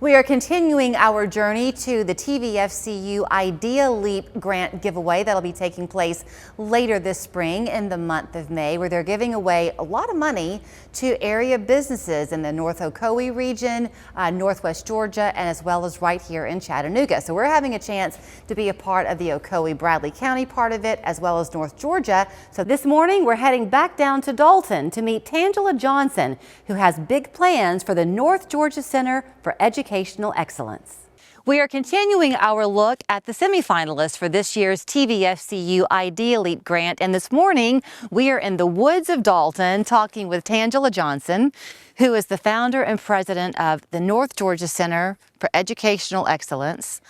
We are continuing our journey to the TVFCU Idea Leap Grant giveaway that'll be taking place later this spring in the month of May, where they're giving away a lot of money to area businesses in the North Ocoee region, Northwest Georgia, and as well as right here in Chattanooga. So we're having a chance to be a part of the Ocoee-Bradley County part of it, as well as North Georgia. So this morning we're heading back down to Dalton to meet Tangela Johnson, who has big plans for the North Georgia Center for Educational Excellence. We are continuing our look at the semi-finalists for this year's TVFCU Idea Leap Grant, and this morning we are in the woods of Dalton talking with Tangela Johnson, who is the founder and president of the North Georgia Center for Educational Excellence.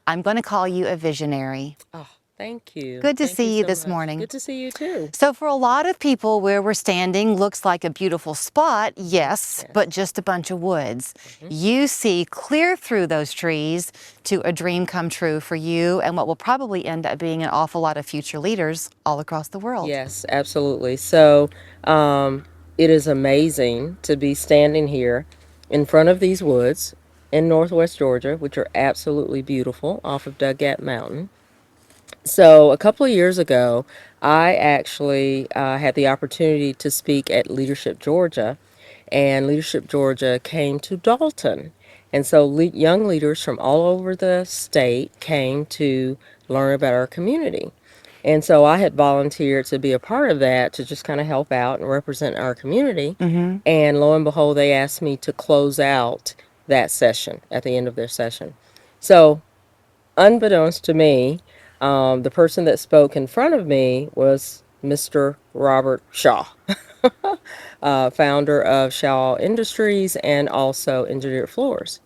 I'm going to call you a visionary. Oh, thank you. Good to Thank see you so this much. morning. Good to see you too. So for a lot of people, where we're standing looks like a beautiful spot, yes, but just a bunch of woods. You see clear through those trees to a dream come true for you and what will probably end up being an awful lot of future leaders all across the world. Yes, absolutely. So it is amazing to be standing here in front of these woods in Northwest Georgia, which are absolutely beautiful off of Gap Mountain. So a couple of years ago, I actually had the opportunity to speak at Leadership Georgia, and Leadership Georgia came to Dalton. And so young leaders from all over the state came to learn about our community. And so I had volunteered to be a part of that, to just kind of help out and represent our community. And lo and behold, they asked me to close out that session at the end of their session. So unbeknownst to me, the person that spoke in front of me was Mr. Robert Shaw, founder of Shaw Industries and also Engineered Floors.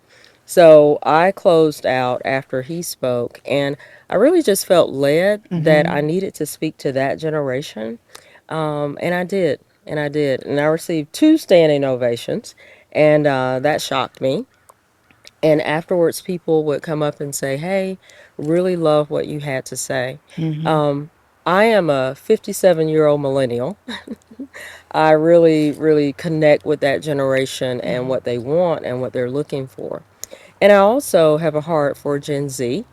So I closed out after he spoke, and I really just felt led that I needed to speak to that generation, and I did, and I received 2 standing ovations, and that shocked me. And afterwards, people would come up and say, "Hey, really love what you had to say." I am a 57-year-old millennial. I really, really connect with that generation and what they want and what they're looking for. And I also have a heart for Gen Z,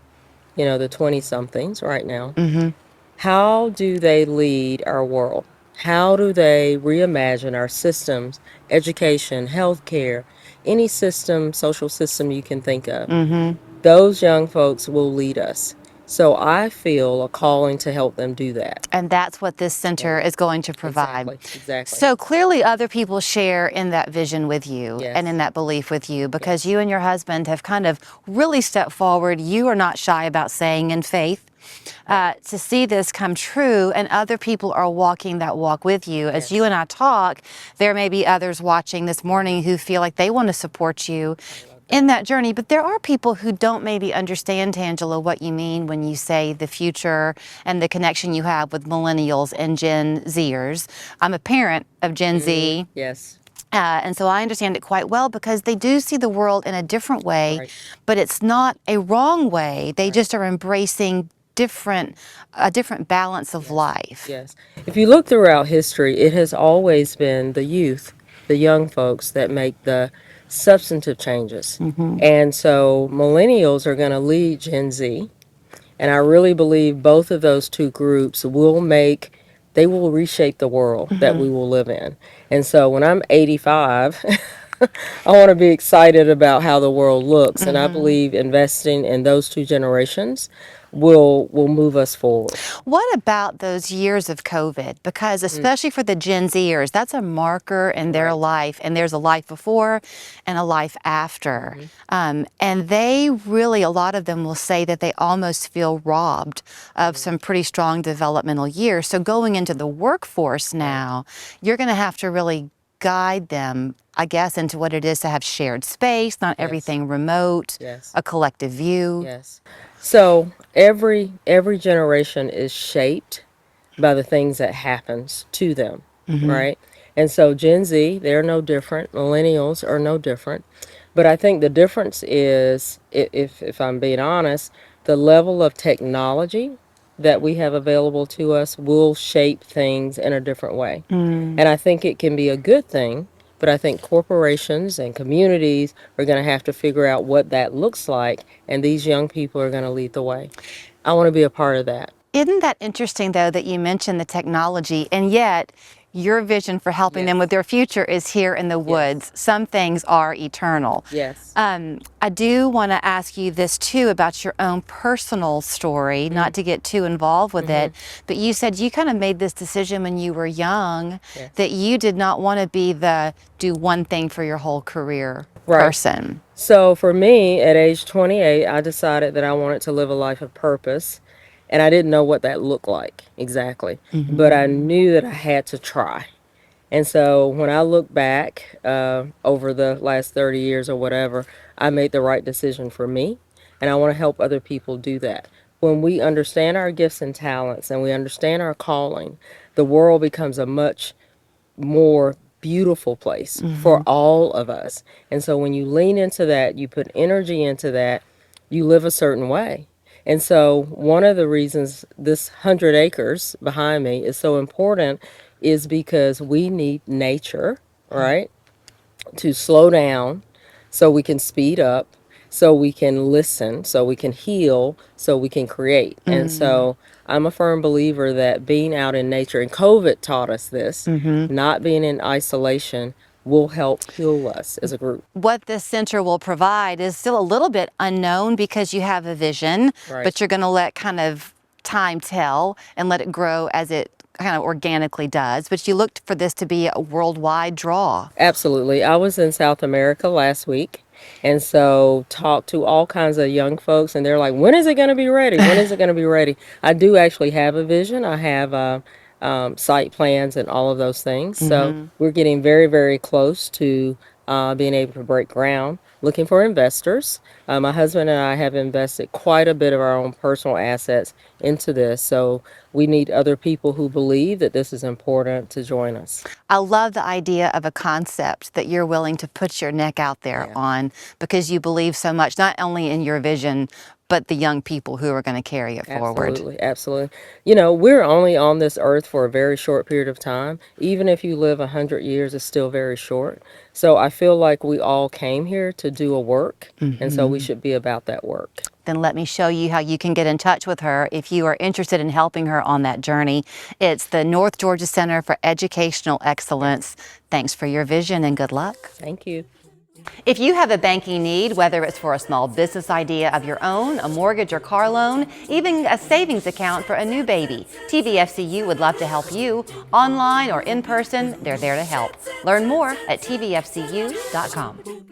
the 20-somethings right now. How do they lead our world? How do they reimagine our systems, education, healthcare, any system, social system you can think of? Those young folks will lead us. So I feel a calling to help them do that. And that's what this center is going to provide. Exactly. So clearly other people share in that vision with you Yes. and in that belief with you, because you and your husband have kind of really stepped forward. You are not shy about saying in faith to see this come true, and other people are walking that walk with you. As you and I talk, there may be others watching this morning who feel like they want to support you in that journey. But there are people who don't maybe understand, Tangela, what you mean when you say the future and the connection you have with millennials and Gen Zers. I'm a parent of Gen Z. Yes. And so I understand it quite well, because they do see the world in a different way, Right. but it's not a wrong way. They just are embracing a different balance of life. Yes. If you look throughout history, it has always been the youth, the young folks, that make the substantive changes. And so millennials are going to lead Gen Z. And I really believe both of those 2 groups they will reshape the world that we will live in. And so when I'm 85, I want to be excited about how the world looks. And I believe investing in those 2 generations will move us forward. What about those years of COVID? Because especially for the Gen Zers, that's a marker in their life, and there's a life before and a life after. And they really, a lot of them will say that they almost feel robbed of some pretty strong developmental years. So going into the workforce now, you're going to have to really guide them, I guess, into what it is to have shared space, not everything remote, a collective view. Yes. So every generation is shaped by the things that happens to them, right? And so Gen Z, they're no different. Millennials are no different. But I think the difference is, if I'm being honest, the level of technology that we have available to us will shape things in a different way. And I think it can be a good thing but I think corporations and communities are going to have to figure out what that looks like, and these young people are going to lead the way. I want to be a part of that. Isn't that interesting, though, that you mentioned the technology, and yet your vision for helping them with Yes. their future is here in the woods? Yes. Some things are eternal. Yes. I do want to ask you this, too, about your own personal story, not to get too involved with it, but you said you kind of made this decision when you were young Yes. that you did not want to be the do one thing for your whole career Right. person. So for me, at age 28, I decided that I wanted to live a life of purpose, and I didn't know what that looked like exactly, but I knew that I had to try. And so when I look back over the last 30 years or whatever, I made the right decision for me, and I want to help other people do that. When we understand our gifts and talents and we understand our calling, the world becomes a much more beautiful place for all of us. And so when you lean into that, you put energy into that, you live a certain way. And so one of the reasons this 100 acres behind me is so important is because we need nature, right? To slow down so we can speed up, so we can listen, so we can heal, so we can create. And so I'm a firm believer that being out in nature, and COVID taught us this, not being in isolation will help heal us as a group. What this center will provide is still a little bit unknown because you have a vision, Right. but you're going to let kind of time tell and let it grow as it kind of organically does. But you looked for this to be a worldwide draw. Absolutely. I was in South America last week, and so talked to all kinds of young folks, and they're like, when is it going to be ready? When is it going to be ready? I do actually have a vision. I have site plans and all of those things. So we're getting very, very close to being able to break ground, looking for investors. My husband and I have invested quite a bit of our own personal assets into this. So we need other people who believe that this is important to join us. I love the idea of a concept that you're willing to put your neck out there Yeah. on because you believe so much, not only in your vision, but the young people who are going to carry it forward. Absolutely, absolutely. You know, we're only on this earth for a very short period of time. Even if you live 100 years, it's still very short. So I feel like we all came here to do a work, and so we should be about that work. Then let me show you how you can get in touch with her if you are interested in helping her on that journey. It's the North Georgia Center for Educational Excellence. Thanks for your vision and good luck. Thank you. If you have a banking need, whether it's for a small business idea of your own, a mortgage or car loan, even a savings account for a new baby, TVFCU would love to help you. Online or in person, they're there to help. Learn more at tvfcu.com.